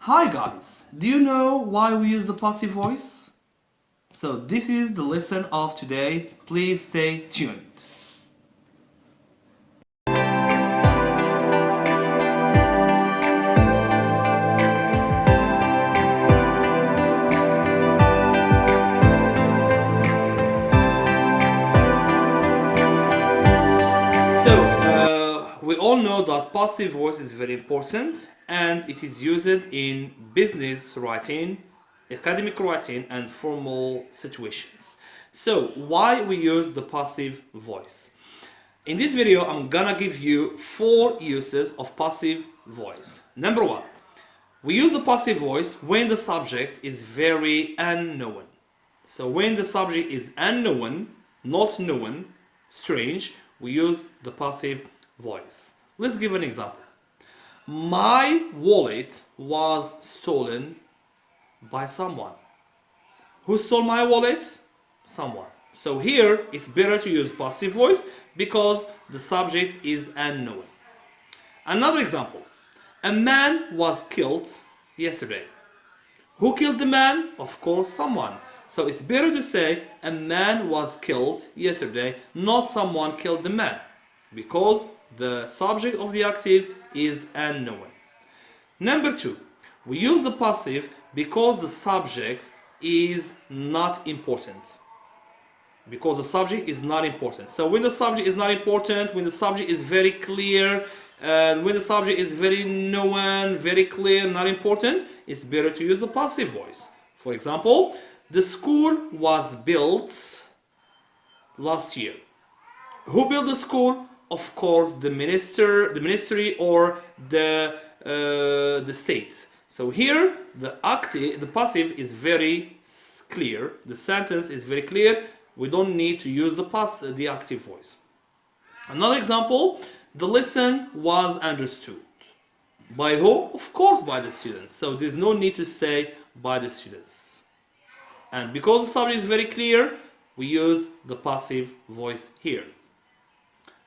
Hi guys, do you know why we use the passive voice? So this is the lesson of today. Please stay tuned. We all know that passive voice is very important and it is used in business writing, academic writing, and formal situations. So, why we use the passive voice? In this video, I'm gonna give you 4 uses of passive voice. Number 1, we use the passive voice when the subject is very unknown. So when the subject is unknown, not known, strange, we use the passive voice. Let's give an example. My wallet was stolen by someone. Who stole my wallet? Someone. So here it's better to use passive voice because the subject is unknown. Another example. A man was killed yesterday. Who killed the man? Of course, someone. So it's better to say a man was killed yesterday, not someone killed the man, because the subject of the active is unknown. Number 2, we use the passive because the subject is not important. Because the subject is not important. So when the subject is not important, when the subject is very clear, and when the subject is very known, very clear, not important, it's better to use the passive voice. For example, the school was built last year. Who built the school? Of course, the ministry, or the state. So here, the passive is very clear. The sentence is very clear. We don't need to use the active voice. Another example, the lesson was understood. By who? Of course, by the students. So there's no need to say by the students. And because the subject is very clear, we use the passive voice here.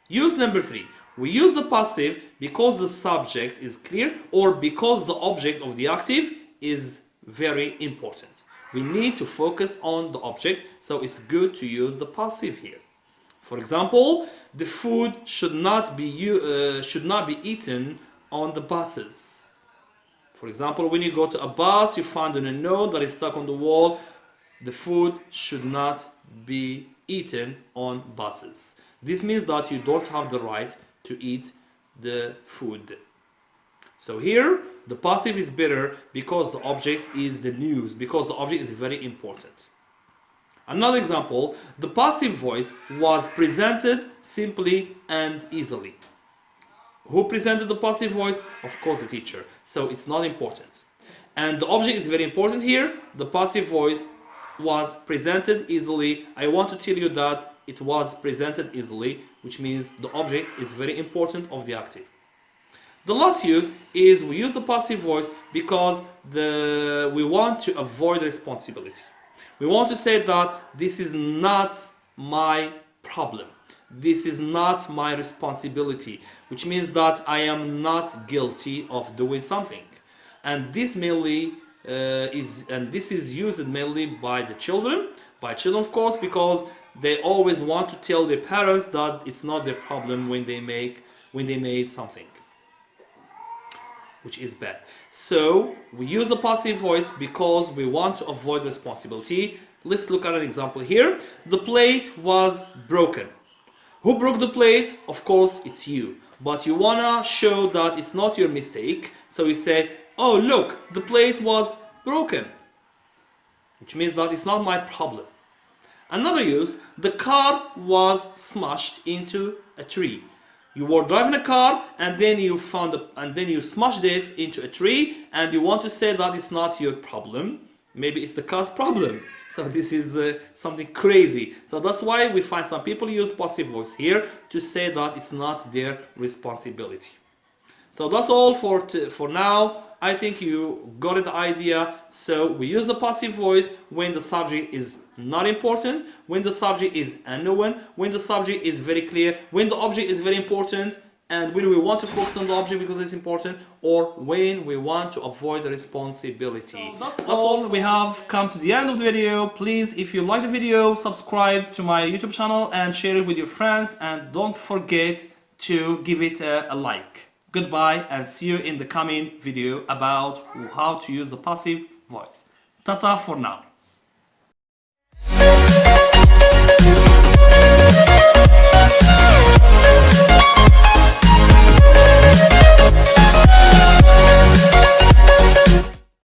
Use number 3. We use the passive because the subject is clear or because the object of the active is very important. We need to focus on the object, so it's good to use the passive here. For example, the food should not be eaten on the buses. For example, when you go to a bus, you find a note that is stuck on the wall. The food should not be eaten on buses. This means that you don't have the right to eat the food. So here, the passive is better because the object is the news, because the object is very important. Another example, the passive voice was presented simply and easily. Who presented the passive voice? Of course, the teacher. So it's not important. And the object is very important here. The passive voice was presented easily. I want to tell you that it was presented easily, which means the object is very important of the active. The last use is we use the passive voice because we want to avoid responsibility. We want to say that this is not my problem. This is not my responsibility, which means that I am not guilty of doing something. And this is used mainly by the children, of course, because they always want to tell their parents that it's not their problem when they made something, which is bad. So we use the passive voice because we want to avoid responsibility. Let's look at an example here. The plate was broken. Who broke the plate? Of course, it's you. But you wanna show that it's not your mistake, so you say, oh look, the plate was broken, which means that it's not my problem. Another use, the car was smashed into a tree. You were driving a car and then you smashed it into a tree, and you want to say that it's not your problem. Maybe it's the car's problem. So this is something crazy. So that's why we find some people use passive voice here to say that it's not their responsibility. So that's all for now. I think you got the idea. So we use the passive voice when the subject is not important, when the subject is unknown, when the subject is very clear, when the object is very important, and when we want to focus on the object because it's important, or when we want to avoid the responsibility. So that's all. We have come to the end of the video. Please, if you like the video, subscribe to my YouTube channel and share it with your friends, and don't forget to give it a like. Goodbye, and see you in the coming video about how to use the passive voice. Tata for now.